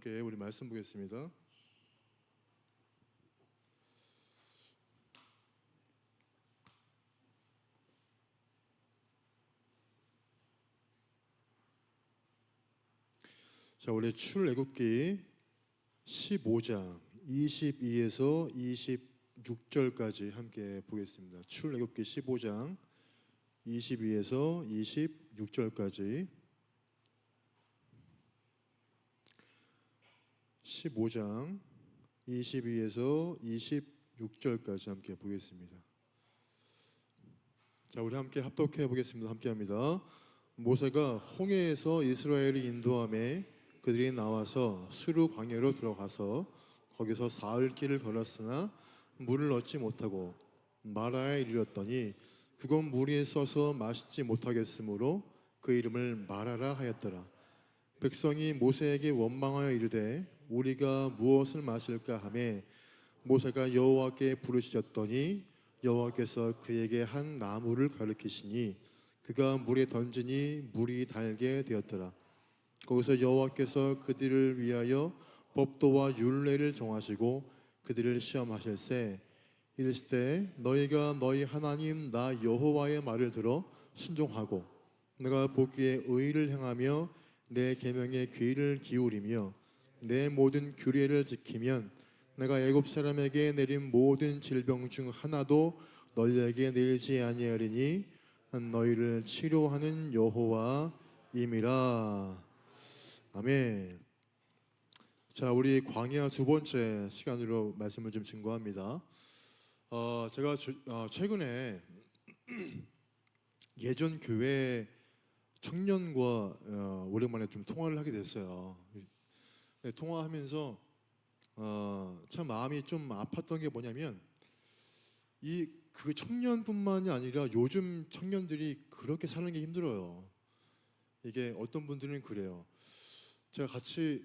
함께 우리 말씀 보겠습니다. 자, 우리 출애굽기 15장 22에서 26절까지 함께 보겠습니다. 출애굽기 15장 22에서 26절까지 15장 22에서 26절까지 함께 보겠습니다. 자, 우리 함께 합독해 보겠습니다. 함께 합니다. 모세가 홍해에서 이스라엘을 인도하며 그들이 나와서 수르 광야로 들어가서 거기서 사흘 길을 걸었으나 물을 얻지 못하고 마라에 이르렀더니 그곳 물이 써서 마시지 못하겠으므로 그 이름을 마라라 하였더라. 백성이 모세에게 원망하여 이르되 우리가 무엇을 마실까 하매 모세가 여호와께 부르짖었더니 여호와께서 그에게 한 나무를 가리키시니 그가 물에 던지니 물이 달게 되었더라. 거기서 여호와께서 그들을 위하여 법도와 율례를 정하시고 그들을 시험하실세 이르시되 너희가 너희 하나님 나 여호와의 말을 들어 순종하고 내가 보기에 의를 행하며 내 계명에 귀를 기울이며 내 모든 규례를 지키면 내가 애굽 사람에게 내린 모든 질병 중 하나도 너희에게 내리지 아니하리니 너희를 치료하는 여호와임이라. 아멘. 자, 우리 광야 두 번째 시간으로 말씀을 좀 증거합니다. 제가 최근에 예전 교회 청년과 오랜만에 좀 통화를 하게 됐어요. 네, 통화하면서 참 마음이 좀 아팠던 게 뭐냐면 그 청년뿐만이 아니라 요즘 청년들이 그렇게 사는 게 힘들어요. 이게 어떤 분들은 그래요. 제가 같이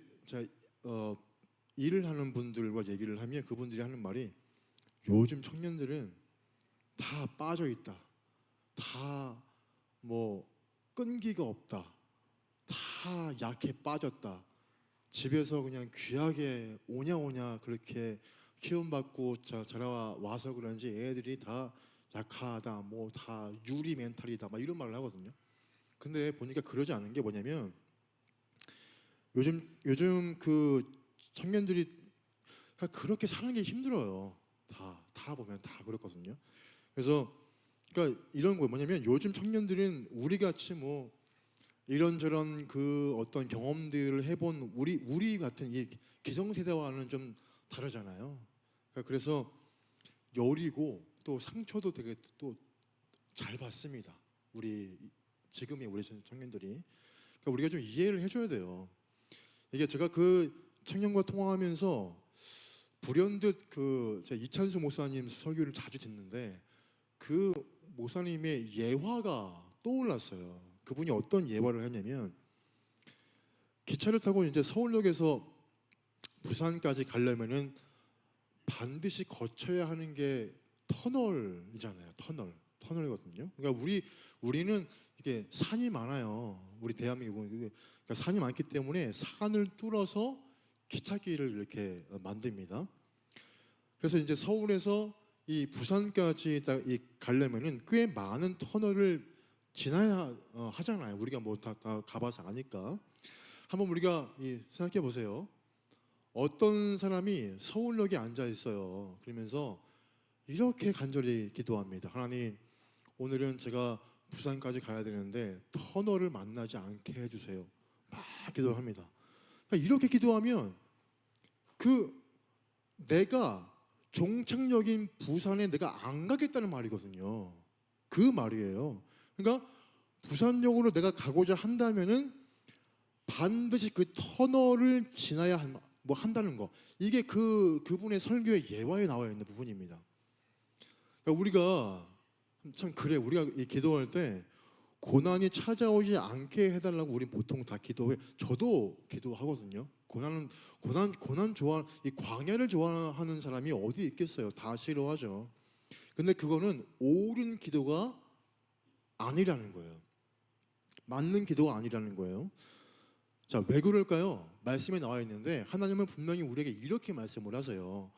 일을 하는 분들과 얘기를 하면 그분들이 하는 말이 요즘 청년들은 다 빠져 있다. 다 뭐 끈기가 없다. 다 약해 빠졌다. 집에서 그냥 귀하게 오냐오냐 그렇게 키움받고 자라와서 그런지 애들이 다 약하다. 뭐 다 유리 멘탈이다. 막 이런 말을 하거든요. 근데 보니까 그러지 않은 게 뭐냐면 요즘 그 청년들이 그렇게 사는 게 힘들어요. 다 보면 다 그렇거든요. 그래서 그러니까 이런 거 뭐냐면 요즘 청년들은 우리 같이 뭐 이런저런 그 어떤 경험들을 해본 우리 같은 이 기성세대와는 좀 다르잖아요. 그래서 여리고 또 상처도 되게 또 잘 받습니다. 지금의 우리 청년들이. 그러니까 우리가 좀 이해를 해줘야 돼요. 이게 제가 그 청년과 통화하면서 불현듯 제가 이찬수 목사님 설교를 자주 듣는데 그 목사님의 예화가 떠올랐어요. 그분이 어떤 예화를 했냐면 기차를 타고 이제 서울역에서 부산까지 가려면은 반드시 거쳐야 하는 게 터널이잖아요. 터널이거든요. 그러니까 우리는 이게 산이 많아요. 우리 대한민국은 그러니까 산이 많기 때문에 산을 뚫어서 기찻길을 이렇게 만듭니다. 그래서 이제 서울에서 이 부산까지 가려면은 꽤 많은 터널을 지나야 하잖아요. 우리가 뭐 다 가봐서 아니까. 한번 우리가 생각해 보세요. 어떤 사람이 서울역에 앉아 있어요. 그러면서 이렇게 간절히 기도합니다. 하나님, 오늘은 제가 부산까지 가야 되는데 터널을 만나지 않게 해주세요. 막 기도를 합니다. 그러니까 이렇게 기도하면 내가 종착역인 부산에 내가 안 가겠다는 말이거든요. 그 말이에요. 그러니까 부산역으로 내가 가고자 한다면은 반드시 그 터널을 지나야 한다는 거. 이게 그분의 설교의 예화에 나와 있는 부분입니다. 그러니까 우리가 참 그래. 우리가 기도할 때 고난이 찾아오지 않게 해달라고 우린 보통 다 기도해. 저도 기도하거든요. 고난 이 광야를 좋아하는 사람이 어디 있겠어요? 다 싫어하죠. 근데 그거는 옳은 기도가 아니라는 거예요. 맞는 기도가 아니라는 거예요. 자, 왜 그럴까요? 말씀에 나와 있는데 하나님은 분명히 우리에게 이렇게 말씀을 하세요.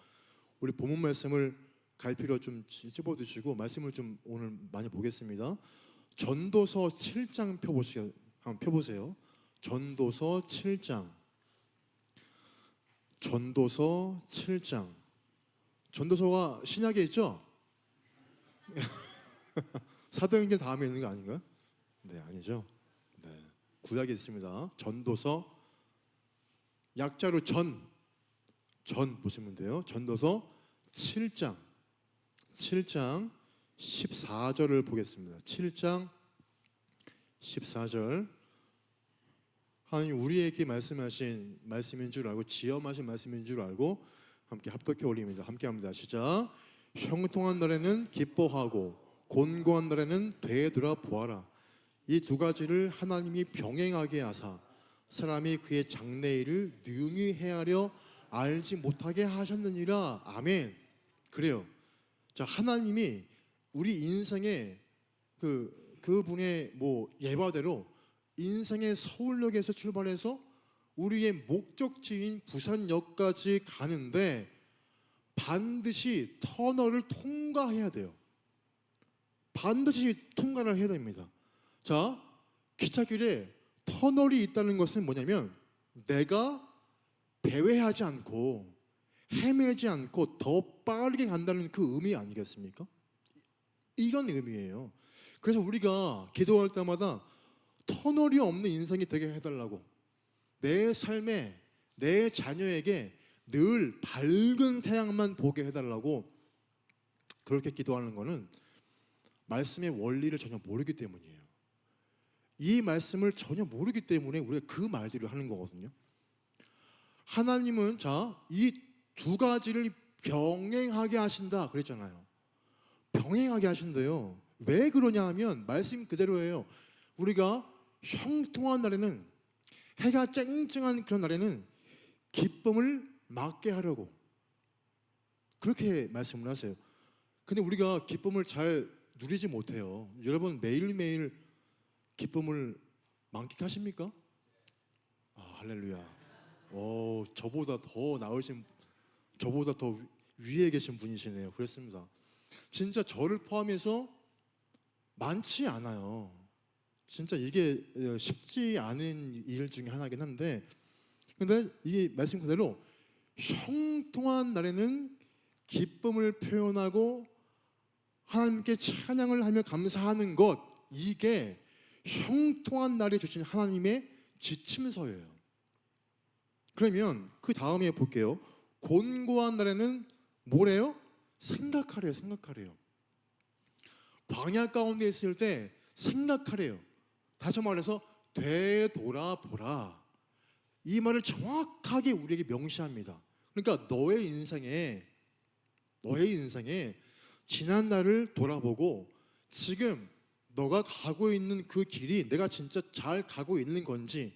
우리 본문 말씀을 갈피로 좀 찝어두시고 말씀을 좀 오늘 많이 보겠습니다. 전도서 7장 한번 펴보세요. 전도서 7장. 전도서 7장. 전도서가 신약에 있죠? 사도행전 다음에 있는 거 아닌가요? 네, 아니죠. 네, 구약에 있습니다. 전도서 약자로 전 보시면 돼요. 전도서 7장 14절을 보겠습니다. 7장 14절. 하나님 우리에게 말씀하신 말씀인 줄 알고 지엄하신 말씀인 줄 알고 함께 합독해 올립니다. 함께 합니다. 시작. 형통한 날에는 기뻐하고 곤고한 날에는 되돌아 보아라. 이 두 가지를 하나님이 병행하게 하사 사람이 그의 장래일을 능히 헤아려 알지 못하게 하셨느니라. 아멘. 그래요. 자, 하나님이 우리 인생의 그분의 예화대로 인생의 서울역에서 출발해서 우리의 목적지인 부산역까지 가는데 반드시 터널을 통과해야 돼요. 반드시 통과를 해야 됩니다. 자, 기찻길에 터널이 있다는 것은 뭐냐면 내가 배회하지 않고 헤매지 않고 더 빠르게 간다는 그 의미 아니겠습니까? 이런 의미예요. 그래서 우리가 기도할 때마다 터널이 없는 인생이 되게 해달라고, 내 삶에 내 자녀에게 늘 밝은 태양만 보게 해달라고 그렇게 기도하는 것은 말씀의 원리를 전혀 모르기 때문이에요. 이 말씀을 전혀 모르기 때문에 우리가 그 말들을 하는 거거든요. 하나님은 이 두 가지를 병행하게 하신다 그랬잖아요. 병행하게 하신대요. 왜 그러냐 하면 말씀 그대로예요. 우리가 형통한 날에는, 해가 쨍쨍한 그런 날에는 기쁨을 맞게 하려고 그렇게 말씀을 하세요. 근데 우리가 기쁨을 잘 누리지 못해요. 여러분 매일매일 기쁨을 만끽하십니까? 할렐루야. 저보다 더 나으신, 저보다 더 위에 계신 분이시네요. 그렇습니다. 진짜 저를 포함해서 많지 않아요. 진짜 이게 쉽지 않은 일 중에 하나긴 한데, 근데 이 말씀 그대로 형통한 날에는 기쁨을 표현하고 하나님께 찬양을 하며 감사하는 것, 이게 형통한 날에 주신 하나님의 지침서예요. 그러면 그 다음에 볼게요. 곤고한 날에는 뭐래요? 생각하래요. 광야 가운데 있을 때 생각하래요. 다시 말해서 되돌아보라. 이 말을 정확하게 우리에게 명시합니다. 그러니까 너의 인생에 지난 날을 돌아보고 지금 너가 가고 있는 그 길이 내가 진짜 잘 가고 있는 건지,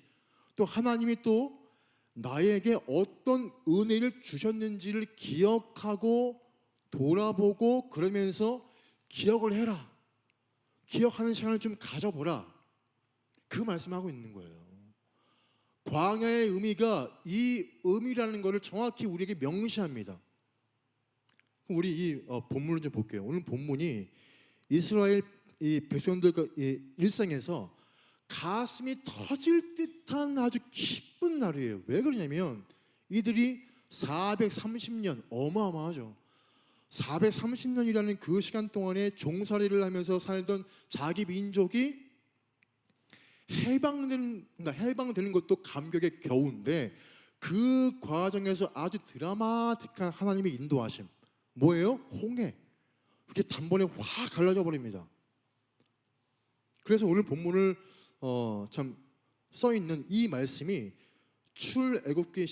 또 하나님이 또 나에게 어떤 은혜를 주셨는지를 기억하고 돌아보고 그러면서 기억을 해라. 기억하는 시간을 좀 가져보라. 그 말씀하고 있는 거예요. 광야의 의미가 이 의미라는 것을 정확히 우리에게 명시합니다. 우리 이 본문을 좀 볼게요. 오늘 본문이 이스라엘 이 백성들 일생에서 가슴이 터질 듯한 아주 기쁜 날이에요. 왜 그러냐면 이들이 430년, 어마어마하죠. 430년이라는 그 시간 동안에 종살이를 하면서 살던 자기 민족이 해방되는 것도 감격의 겨우인데, 그 과정에서 아주 드라마틱한 하나님의 인도하심, 뭐예요? 홍해. 그게 단번에 확 갈라져 버립니다. 그래서 오늘 본문을 참 써있는 이 말씀이 출애굽기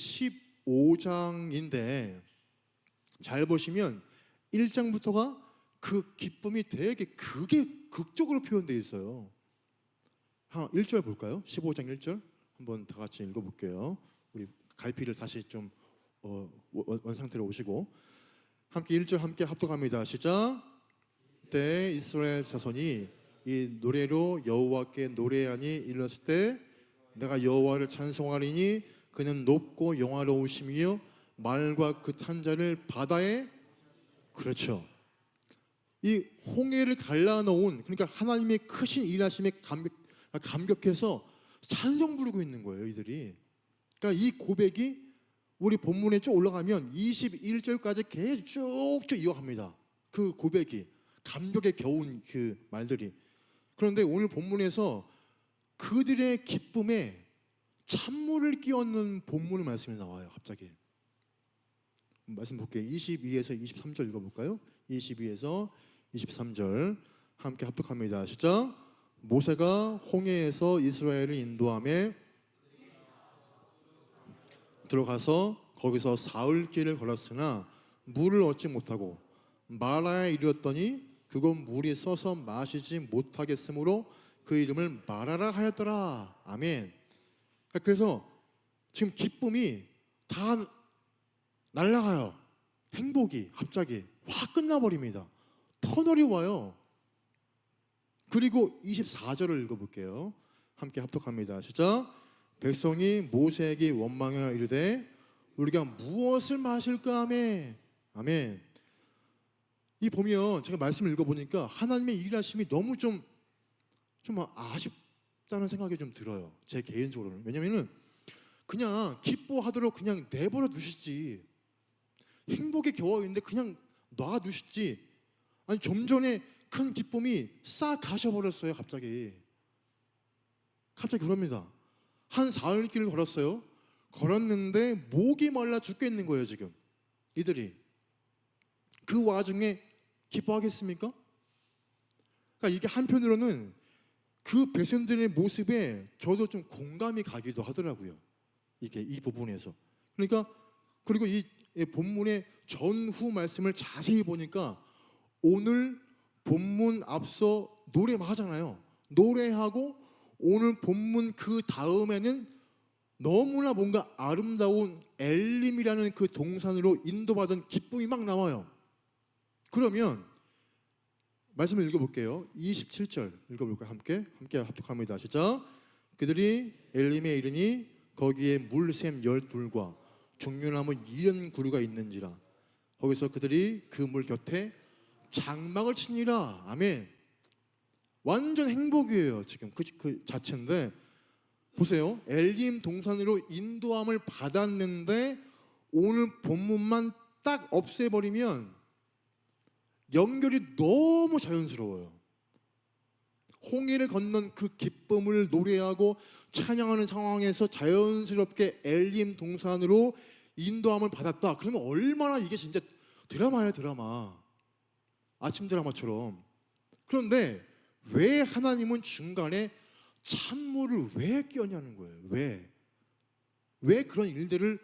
15장인데 잘 보시면 1장부터가 그 기쁨이 되게 극적으로 표현되어 있어요. 1절 볼까요? 15장 1절 한번 다 같이 읽어볼게요. 우리 갈피를 다시 좀 원상태로 오시고 함께 1절 함께 합독합니다. 시작. 그때 이스라엘 자손이 이 노래로 여호와께 노래하니 일렀을 때 내가 여호와를 찬송하리니 그는 높고 영화로우심이요 말과 그 탄자를 바다에 그렇죠. 이 홍해를 갈라놓은 그러니까 하나님의 크신 일하심에 감격해서 찬송 부르고 있는 거예요, 이들이. 그러니까 이 고백이 우리 본문에 쭉 올라가면 21절까지 계속 쭉쭉 이어갑니다. 그 고백이 감격에 겨운 그 말들이. 그런데 오늘 본문에서 그들의 기쁨에 찬물을 끼얹는 본문의 말씀이 나와요. 갑자기 말씀 볼게요. 22에서 23절 읽어볼까요? 22에서 23절 함께 합독합니다. 시작. 모세가 홍해에서 이스라엘을 인도하며 들어가서 거기서 사흘길을 걸었으나 물을 얻지 못하고 마라에 이르렀더니 그곳 물이 써서 마시지 못하겠으므로 그 이름을 마라라 하였더라. 아멘. 그래서 지금 기쁨이 다 날아가요. 행복이 갑자기 확 끝나버립니다. 터널이 와요. 그리고 24절을 읽어볼게요. 함께 합독합니다. 시작. 백성이 모세에게 원망하여 이르되 우리가 무엇을 마실까 하매. 아멘. 이 보면 제가 말씀을 읽어보니까 하나님의 일하심이 너무 좀 아쉽다는 생각이 좀 들어요. 제 개인적으로는. 왜냐면은 그냥 기뻐하도록 그냥 내버려 두시지. 행복에 겨워 있는데 그냥 놔 두시지. 아니 좀 전에 큰 기쁨이 싹 가셔버렸어요. 갑자기 그럽니다. 한 사흘 길을 걸었어요. 걸었는데 목이 말라 죽겠는 거예요. 지금 이들이 그 와중에 기뻐하겠습니까? 그러니까 이게 한편으로는 그 백성들의 모습에 저도 좀 공감이 가기도 하더라고요. 이게 이 부분에서. 그러니까 그리고 이 본문의 전후 말씀을 자세히 보니까 오늘 본문 앞서 노래만 하잖아요. 노래하고 오늘 본문 그 다음에는 너무나 뭔가 아름다운 엘림이라는 그 동산으로 인도받은 기쁨이 막 나와요. 그러면 말씀을 읽어볼게요. 27절 읽어볼까요? 함께 합독합니다. 시작. 그들이 엘림에 이르니 거기에 물샘 12과 종려나무 70그루가 있는지라. 거기서 그들이 그 물 곁에 장막을 치니라. 아멘. 완전 행복이에요. 지금 그 자체인데 보세요. 엘림 동산으로 인도함을 받았는데 오늘 본문만 딱 없애버리면 연결이 너무 자연스러워요. 홍해를 건넌 그 기쁨을 노래하고 찬양하는 상황에서 자연스럽게 엘림 동산으로 인도함을 받았다. 그러면 얼마나 이게 진짜 드라마예요. 드라마. 아침 드라마처럼. 그런데 왜 하나님은 중간에 찬물을 왜 끼얹냐는 거예요. 왜 그런 일들을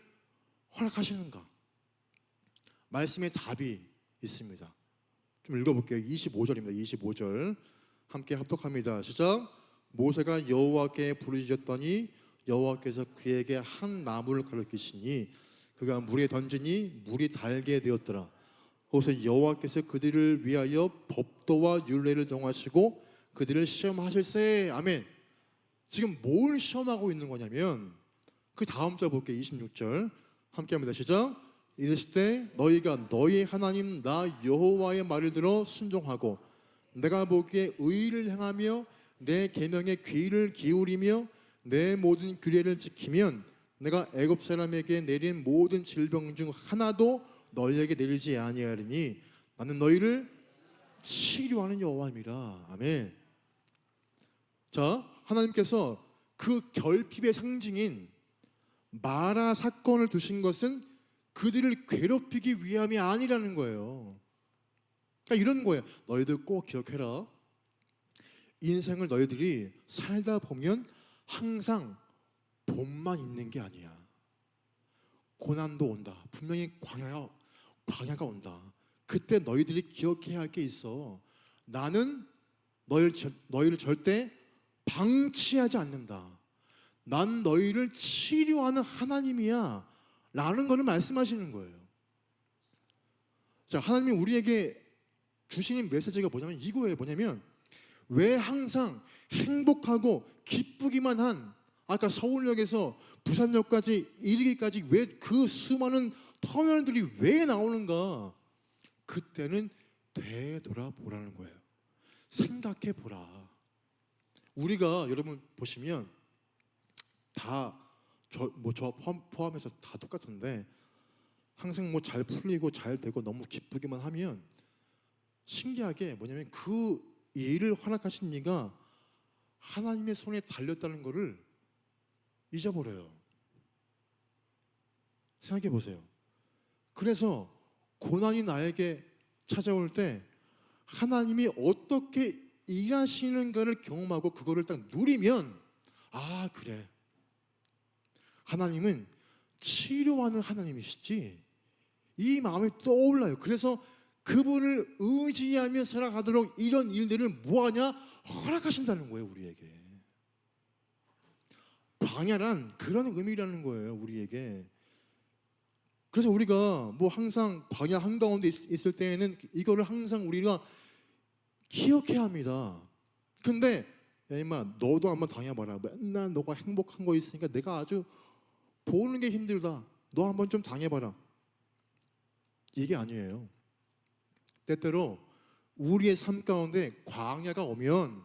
허락하시는가? 말씀에 답이 있습니다. 좀 읽어볼게요. 25절입니다. 25절 함께 합독합니다. 시작. 모세가 여호와께 부르짖었더니 여호와께서 그에게 한 나무를 가르치시니 그가 물에 던지니 물이 달게 되었더라. 거기서 여호와께서 그들을 위하여 법도와 율례를 정하시고 그들을 시험하실세. 아멘. 지금 뭘 시험하고 있는 거냐면 그 다음 절 볼게요. 26절 함께합니다. 시작. 이르실 때 너희가 너희 하나님 나 여호와의 말을 들어 순종하고 내가 보기에 의를 행하며 내 계명에 귀를 기울이며 내 모든 규례를 지키면 내가 애굽 사람에게 내린 모든 질병 중 하나도 너희에게 내리지 아니하리니 나는 너희를 치료하는 여호와임이라. 아멘. 자, 하나님께서 그 결핍의 상징인 마라 사건을 두신 것은 그들을 괴롭히기 위함이 아니라는 거예요. 그러니까 이런 거예요. 너희들 꼭 기억해라. 인생을 너희들이 살다 보면 항상 봄만 있는 게 아니야. 고난도 온다. 분명히 광야가 온다. 그때 너희들이 기억해야 할 게 있어. 나는 너희를 절대 방치하지 않는다. 난 너희를 치료하는 하나님이야 라는 것을 말씀하시는 거예요. 자, 하나님이 우리에게 주시는 메시지가 뭐냐면 이거예요. 뭐냐면 왜 항상 행복하고 기쁘기만 한 아까 서울역에서 부산역까지 이르기까지 왜 그 수많은 터널들이 왜 나오는가? 그때는 되돌아보라는 거예요. 생각해 보라. 우리가 여러분 보시면 다 저 포함해서 다 똑같은데 항상 뭐 잘 풀리고 잘 되고 너무 기쁘기만 하면 신기하게 뭐냐면 그 일을 허락하신 이가 하나님의 손에 달렸다는 것을 잊어버려요. 생각해 보세요. 그래서 고난이 나에게 찾아올 때 하나님이 어떻게 일하시는가를 경험하고 그거를 딱 누리면 아 그래 하나님은 치료하는 하나님이시지 이 마음이 떠올라요. 그래서 그분을 의지하며 살아가도록 이런 일들을 뭐하냐? 허락하신다는 거예요. 우리에게 광야란 그런 의미라는 거예요. 우리에게. 그래서 우리가 뭐 항상 광야 한가운데 있을 때에는 이거를 항상 우리가 기억해야 합니다. 근데 야 임마 너도 한번 당해봐라. 맨날 너가 행복한 거 있으니까 내가 아주 보는 게 힘들다. 너 한번 좀 당해봐라. 이게 아니에요. 때때로 우리의 삶 가운데 광야가 오면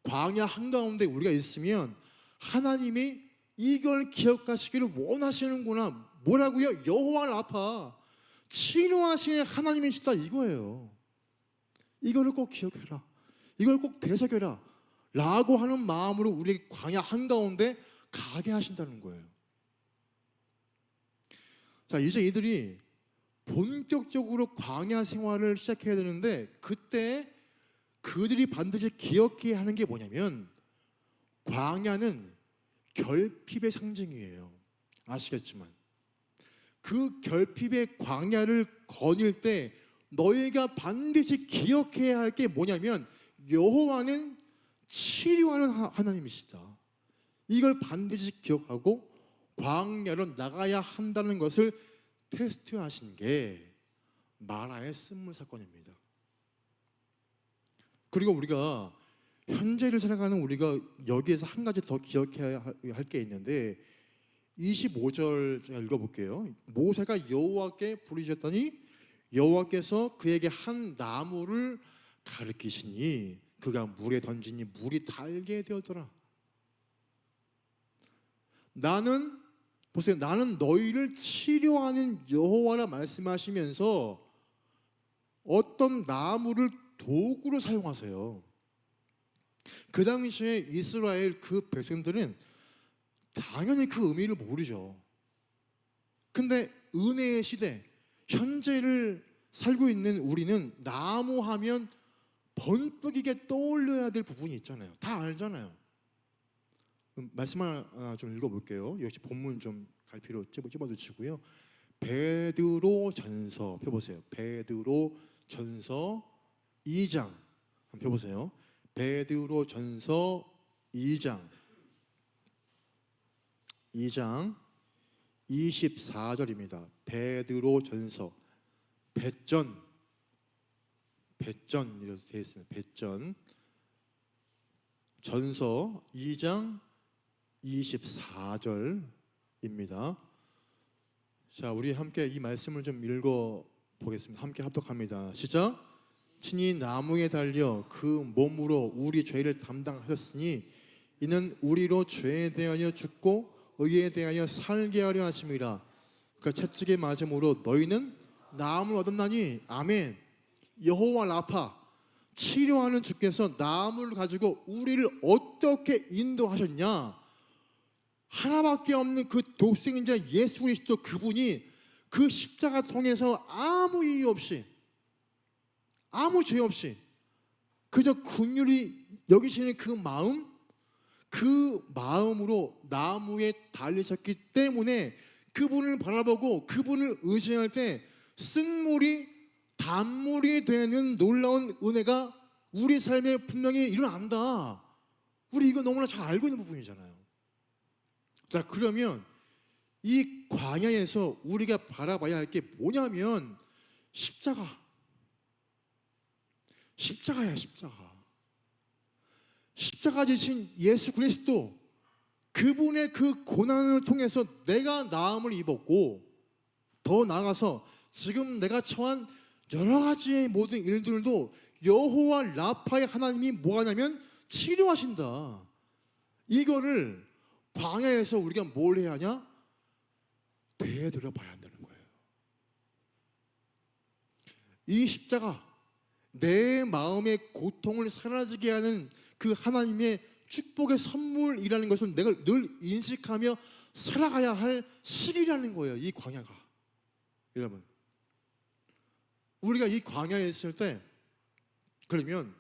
광야 한가운데 우리가 있으면 하나님이 이걸 기억하시기를 원하시는구나. 뭐라고요? 여호와 라파 치료하시는 하나님이시다 이거예요. 이거를 꼭 기억해라. 이걸 꼭 되새겨라 라고 하는 마음으로 우리 광야 한가운데 가게 하신다는 거예요. 자, 이제 이들이 본격적으로 광야 생활을 시작해야 되는데 그때 그들이 반드시 기억해야 하는 게 뭐냐면 광야는 결핍의 상징이에요. 아시겠지만 그 결핍의 광야를 거닐 때 너희가 반드시 기억해야 할 게 뭐냐면 여호와는 치료하는 하나님이시다. 이걸 반드시 기억하고 광야로 나가야 한다는 것을 테스트하신 게 마라의 쓴물 사건입니다. 그리고 우리가 현재를 살아가는 우리가 여기에서 한 가지 더 기억해야 할 게 있는데 25절 제가 읽어볼게요. 모세가 여호와께 부르셨더니 여호와께서 그에게 한 나무를 가르치시니 그가 물에 던지니 물이 달게 되었더라. 나는 보세요. 나는 너희를 치료하는 여호와라 말씀하시면서 어떤 나무를 도구로 사용하세요. 그 당시에 이스라엘 그 백성들은 당연히 그 의미를 모르죠. 근데 은혜의 시대, 현재를 살고 있는 우리는 나무 하면 번뜩이게 떠올려야 될 부분이 있잖아요. 다 알잖아요. 말씀 하나 좀 읽어볼게요. 역시 본문 좀 갈피로 집어주시고요. 베드로 전서 펴보세요. 베드로 전서 2장 한번 펴보세요. 베드로 전서 2장 24절입니다. 베드로 전서 배전 이렇게 되어 있습니다. 배전 전서 2장 24절입니다. 자, 우리 함께 이 말씀을 좀 읽어 보겠습니다. 함께 합독합니다. 시작. 친히 나무에 달려 그 몸으로 우리 죄를 담당하셨으니 이는 우리로 죄에 대하여 죽고 의에 대하여 살게 하려 하심이라. 그 채찍에 맞음으로 너희는 나음을 얻었나니 아멘. 여호와 라파 치료하는 주께서 나무를 가지고 우리를 어떻게 인도하셨냐? 하나밖에 없는 그 독생자 예수 그리스도 그분이 그 십자가 통해서 아무 이유 없이 아무 죄 없이 그저 긍휼히 여기시는 그 마음으로 나무에 달리셨기 때문에 그분을 바라보고 그분을 의지할 때 쓴물이 단물이 되는 놀라운 은혜가 우리 삶에 분명히 일어난다. 우리 이거 너무나 잘 알고 있는 부분이잖아요. 자, 그러면 이 광야에서 우리가 바라봐야 할 게 뭐냐면 십자가야. 십자가 지신 예수 그리스도 그분의 그 고난을 통해서 내가 나음을 입었고, 더 나아가서 지금 내가 처한 여러 가지의 모든 일들도 여호와 라파의 하나님이 뭐하냐면 치료하신다. 이거를 광야에서 우리가 뭘 해야 하냐? 되돌려 봐야 한다는 거예요. 이 십자가, 내 마음의 고통을 사라지게 하는 그 하나님의 축복의 선물이라는 것을 내가 늘 인식하며 살아가야 할 시기라는 거예요. 이 광야가. 여러분, 우리가 이 광야에 있을 때, 그러면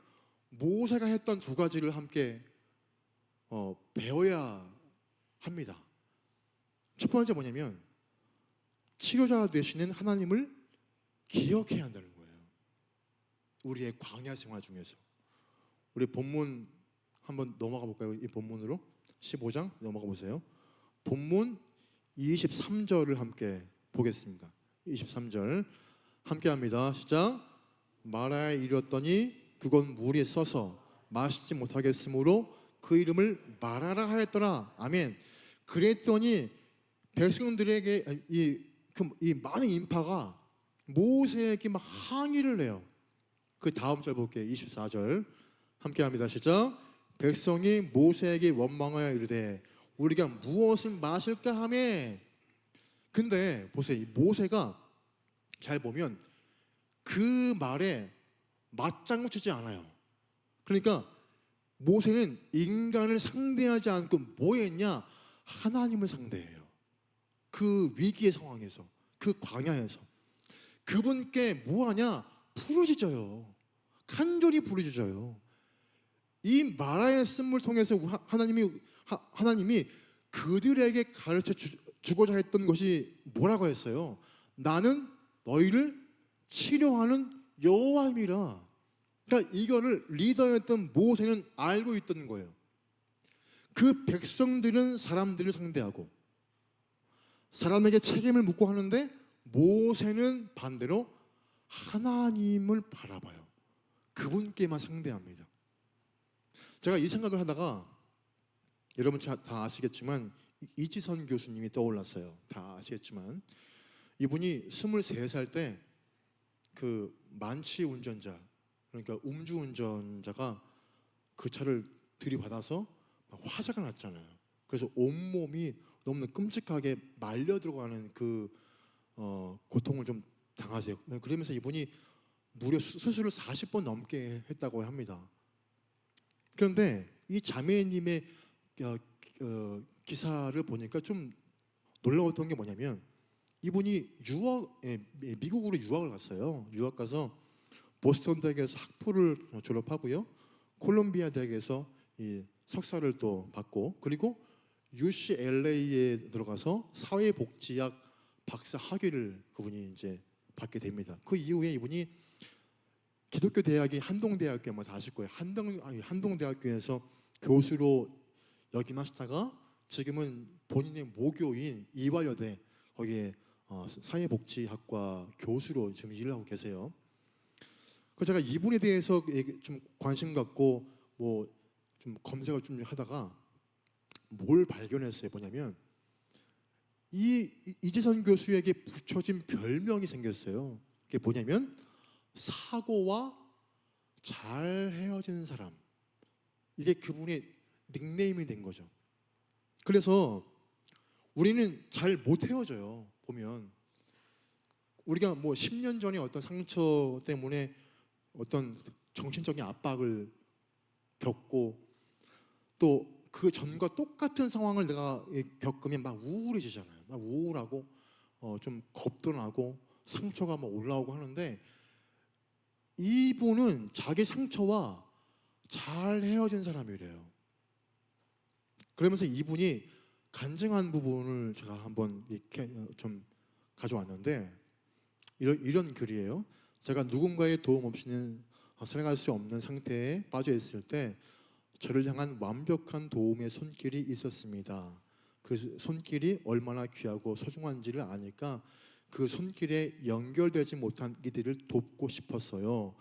모세가 했던 두 가지를 함께 배워야 합니다. 첫 번째 뭐냐면 치료자 되시는 하나님을 기억해야 한다는 거예요. 우리의 광야 생활 중에서. 우리 본문 한번 넘어가 볼까요? 이 본문으로 15장 넘어가 보세요. 본문 23절을 함께 보겠습니다. 23절 함께 합니다. 시작. 마라에 이르렀더니 그건 물에 써서 마시지 못하겠으므로 그 이름을 마라라 하였더라. 아멘. 그랬더니 백성들에게 이 많은 인파가 모세에게 막 항의를 해요. 그 다음 절 볼게요. 24절 함께 합니다. 시작. 백성이 모세에게 원망하여 이르되 우리가 무엇을 마실까 하매. 근데 보세요. 이 모세가 잘 보면 그 말에 맞장구 치지 않아요. 그러니까 모세는 인간을 상대하지 않고 뭐 했냐? 하나님을 상대해요. 그 위기의 상황에서, 그 광야에서 그분께 뭐하냐? 부르짖어요. 간절히 부르짖어요. 이 마라의 쓴물 통해서 하나님이 그들에게 가르쳐 주고자 했던 것이 뭐라고 했어요? 나는 너희를 치료하는 여호와임이라. 그러니까 이거를 리더였던 모세는 알고 있던 거예요. 그 백성들은 사람들을 상대하고 사람에게 책임을 묻고 하는데 모세는 반대로 하나님을 바라봐요. 그분께만 상대합니다. 제가 이 생각을 하다가 여러분 다 아시겠지만 이지선 교수님이 떠올랐어요. 다 아시겠지만 이분이 23살 때 그 만취 운전자, 그러니까 음주운전자가 그 차를 들이받아서 화재가 났잖아요. 그래서 온몸이 너무나 끔찍하게 말려 들어가는 그 고통을 좀 당하세요. 그러면서 이분이 무려 수술을 40번 넘게 했다고 합니다. 그런데 이 자매님의 기사를 보니까 좀 놀라웠던 게 뭐냐면 이분이 미국으로 유학을 갔어요. 유학 가서 보스턴 대학에서 학부를 졸업하고요. 콜롬비아 대학에서 이 석사를 또 받고 그리고 UCLA에 들어가서 사회복지학 박사 학위를 그분이 이제 받게 됩니다. 그 이후에 이분이 기독교 대학이 한동대학교 아마 다 아실 거예요. 한동대학교에서 교수로 역임하시다가 지금은 본인의 모교인 이화여대 거기에 사회복지학과 교수로 지금 일을 하고 계세요. 그래서 제가 이분에 대해서 좀 관심 갖고 뭐 좀 검색을 좀 하다가 뭘 발견했어요. 뭐냐면 이재선 교수에게 붙여진 별명이 생겼어요. 그게 뭐냐면 사고와 잘 헤어지는 사람. 이게 그분의 닉네임이 된 거죠. 그래서 우리는 잘 못 헤어져요. 보면 우리가 뭐 10년 전에 어떤 상처 때문에 어떤 정신적인 압박을 겪고 또 그 전과 똑같은 상황을 내가 겪으면 막 우울해지잖아요. 막 우울하고 좀 겁도 나고 상처가 막 올라오고 하는데 이분은 자기 상처와 잘 헤어진 사람이래요. 그러면서 이분이 간증한 부분을 제가 한번 이렇게 좀 가져왔는데 이런 글이에요. 제가 누군가의 도움 없이는 살아갈 수 없는 상태에 빠져 있을 때 저를 향한 완벽한 도움의 손길이 있었습니다. 그 손길이 얼마나 귀하고 소중한지를 아니까 그 손길에 연결되지 못한 이들을 돕고 싶었어요.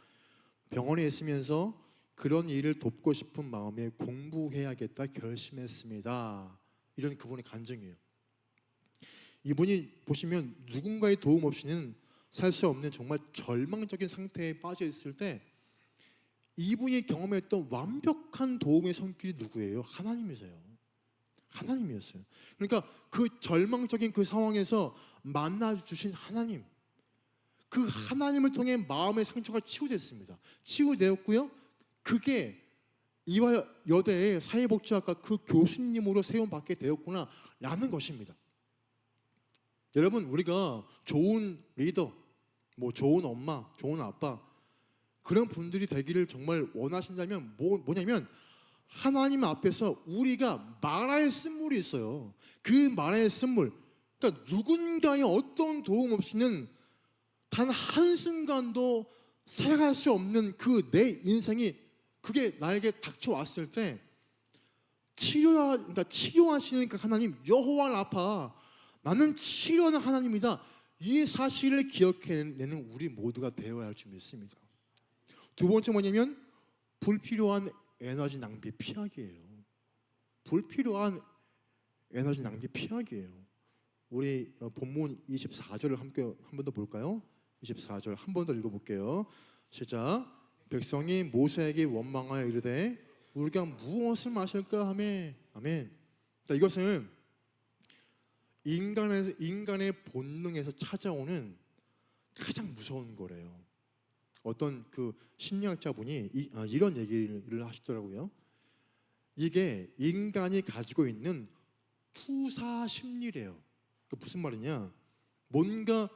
병원에 있으면서 그런 일을 돕고 싶은 마음에 공부해야겠다 결심했습니다. 이런 그분의 간증이에요. 이분이 보시면 누군가의 도움 없이는 살 수 없는 정말 절망적인 상태에 빠져 있을 때 이분이 경험했던 완벽한 도움의 손길이 누구예요? 하나님이세요. 하나님이었어요. 그러니까 그 절망적인 그 상황에서 만나 주신 하나님, 그 하나님을 통해 마음의 상처가 치유됐습니다. 치유되었고요. 그게 이화 여대의 사회복지학과 그 교수님으로 세움받게 되었구나라는 것입니다. 여러분, 우리가 좋은 리더, 뭐 좋은 엄마, 좋은 아빠 그런 분들이 되기를 정말 원하신다면 뭐냐면 하나님 앞에서 우리가 말할 쓴물이 있어요. 그 말할 쓴물, 그러니까 누군가의 어떤 도움 없이는 단 한순간도 살아갈 수 없는 그 내 인생이 그게 나에게 닥쳐왔을 때 그러니까 치료하시는 그 하나님, 여호와 라파, 나는 치료하는 하나님이다. 이 사실을 기억해내는 우리 모두가 되어야 할 줄 믿습니다. 두 번째 뭐냐면 불필요한 에너지 낭비 피하기예요. 불필요한 에너지 낭비 피하기예요. 우리 본문 24절을 함께 한 번 더 볼까요? 24절 한 번 더 읽어볼게요. 시작. 백성이 모세에게 원망하여 이르되 우리가 무엇을 마실까 하매. 아멘. 자, 이것은 인간의 본능에서 찾아오는 가장 무서운 거래요. 어떤 그 심리학자분이 이런 얘기를 하시더라고요. 이게 인간이 가지고 있는 투사 심리래요. 그 무슨 말이냐? 뭔가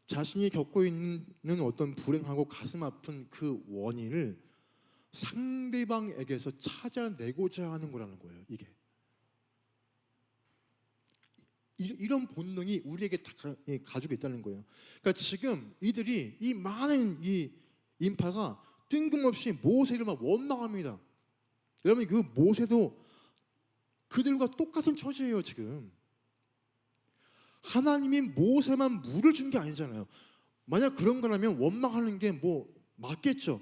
자신이 겪고 있는 어떤 불행하고 가슴 아픈 그 원인을 상대방에게서 찾아내고자 하는 거라는 거예요. 이게 이런 본능이 우리에게 다 가지고 있다는 거예요. 그러니까 지금 이들이 이 많은 이 인파가 뜬금없이 모세를 막 원망합니다. 여러분, 그 모세도 그들과 똑같은 처지예요. 지금 하나님이 모세만 물을 준 게 아니잖아요. 만약 그런 거라면 원망하는 게 뭐 맞겠죠.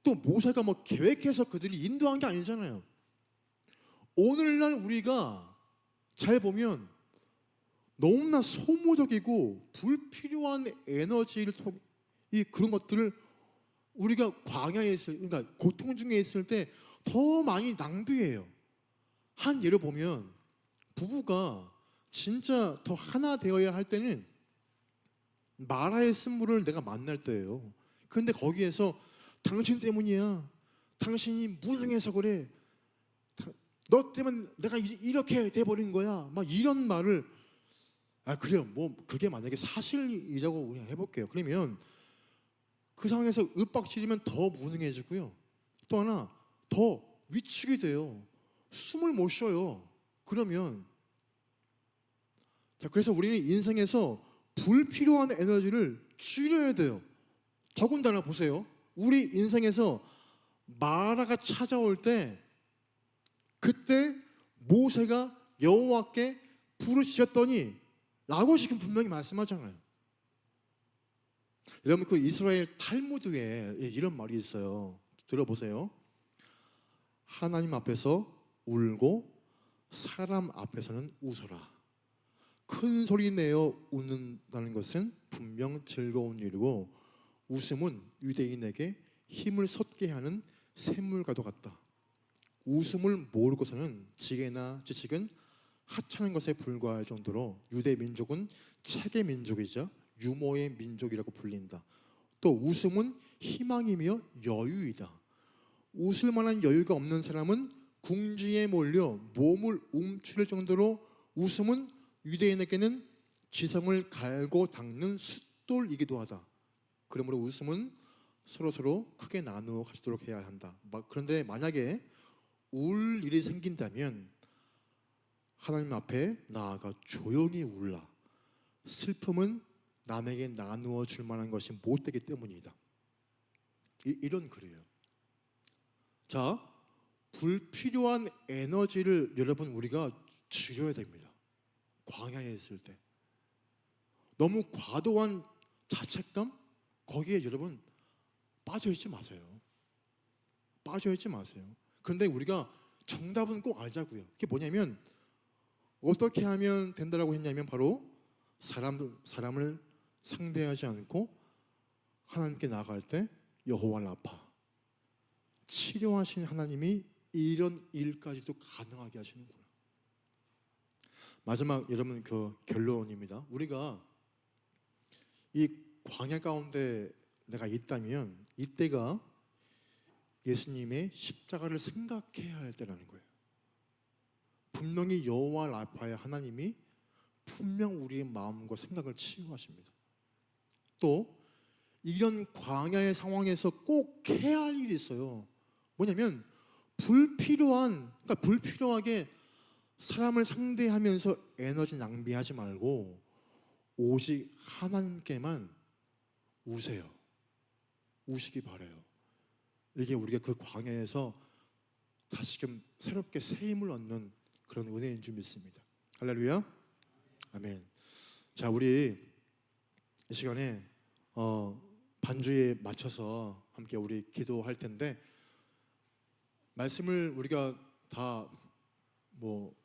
또 모세가 뭐 계획해서 그들이 인도한 게 아니잖아요. 오늘날 우리가 잘 보면 너무나 소모적이고 불필요한 에너지를 그런 것들을 우리가 광야에 그러니까 고통 중에 있을 때 더 많이 낭비해요. 한 예를 보면 부부가 진짜 더 하나 되어야 할 때는 마라의 쓴물을 내가 만날 때예요. 그런데 거기에서 당신 때문이야. 당신이 무능해서 그래. 너 때문에 내가 이렇게 돼버린 거야. 막 이런 말을 그래요. 뭐 그게 만약에 사실이라고 우리 해볼게요. 그러면 그 상황에서 윽박지르면 더 무능해지고요. 또 하나 더 위축이 돼요. 숨을 못 쉬어요. 그러면 그래서 우리는 인생에서 불필요한 에너지를 줄여야 돼요. 더군다나 보세요. 우리 인생에서 마라가 찾아올 때 그때 모세가 여호와께 부르짖었더니 라고 지금 분명히 말씀하잖아요. 여러분, 그 이스라엘 탈무드에 이런 말이 있어요. 들어보세요. 하나님 앞에서 울고 사람 앞에서는 웃어라. 큰 소리 내어 웃는다는 것은 분명 즐거운 일이고 웃음은 유대인에게 힘을 솟게 하는 샘물과도 같다. 웃음을 모르고서는 지혜나 지식은 하찮은 것에 불과할 정도로 유대 민족은 책의 민족이자 유머의 민족이라고 불린다. 또 웃음은 희망이며 여유이다. 웃을 만한 여유가 없는 사람은 궁지에 몰려 몸을 움츠릴 정도로 웃음은 유대인에게는 지성을 갈고 닦는 숫돌이기도 하다. 그러므로 웃음은 서로 크게 나누어 가지도록 해야 한다. 그런데 만약에 울 일이 생긴다면 하나님 앞에 나아가 조용히 울라. 슬픔은 남에게 나누어 줄 만한 것이 못되기 때문이다. 이런 글이에요. 자, 불필요한 에너지를 여러분 우리가 줄여야 됩니다. 광야에 있을 때 너무 과도한 자책감 거기에 여러분 빠져있지 마세요. 빠져있지 마세요. 그런데 우리가 정답은 꼭 알자고요. 그게 뭐냐면 어떻게 하면 된다라고 했냐면 바로 사람을 상대하지 않고 하나님께 나아갈 때 여호와 라파, 치료하신 하나님이 이런 일까지도 가능하게 하시는구나. 마지막 여러분 그 결론입니다. 우리가 이 광야 가운데 내가 있다면 이때가 예수님의 십자가를 생각해야 할 때라는 거예요. 분명히 여호와 라파의 하나님이 분명 우리의 마음과 생각을 치유하십니다. 또 이런 광야의 상황에서 꼭 해야 할 일이 있어요. 뭐냐면 불필요하게 사람을 상대하면서 에너지 낭비하지 말고 오직 하나님께만 우세요. 우시기 바라요. 이게 우리가 그 광야에서 다시금 새롭게 새 힘을 얻는 그런 은혜인 줄 믿습니다. 할렐루야. 아멘. 자, 우리 이 시간에 반주에 맞춰서 함께 우리 기도할 텐데, 말씀을 우리가 다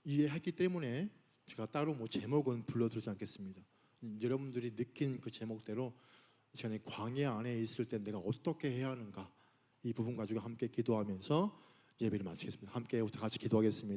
이해했기 때문에 제가 따로 제목은 불러드리지 않겠습니다. 여러분들이 느낀 그 제목대로 이 시간에 광야 안에 있을 때 내가 어떻게 해야 하는가, 이 부분 가지고 함께 기도하면서 예배를 마치겠습니다. 함께 다 같이 기도하겠습니다.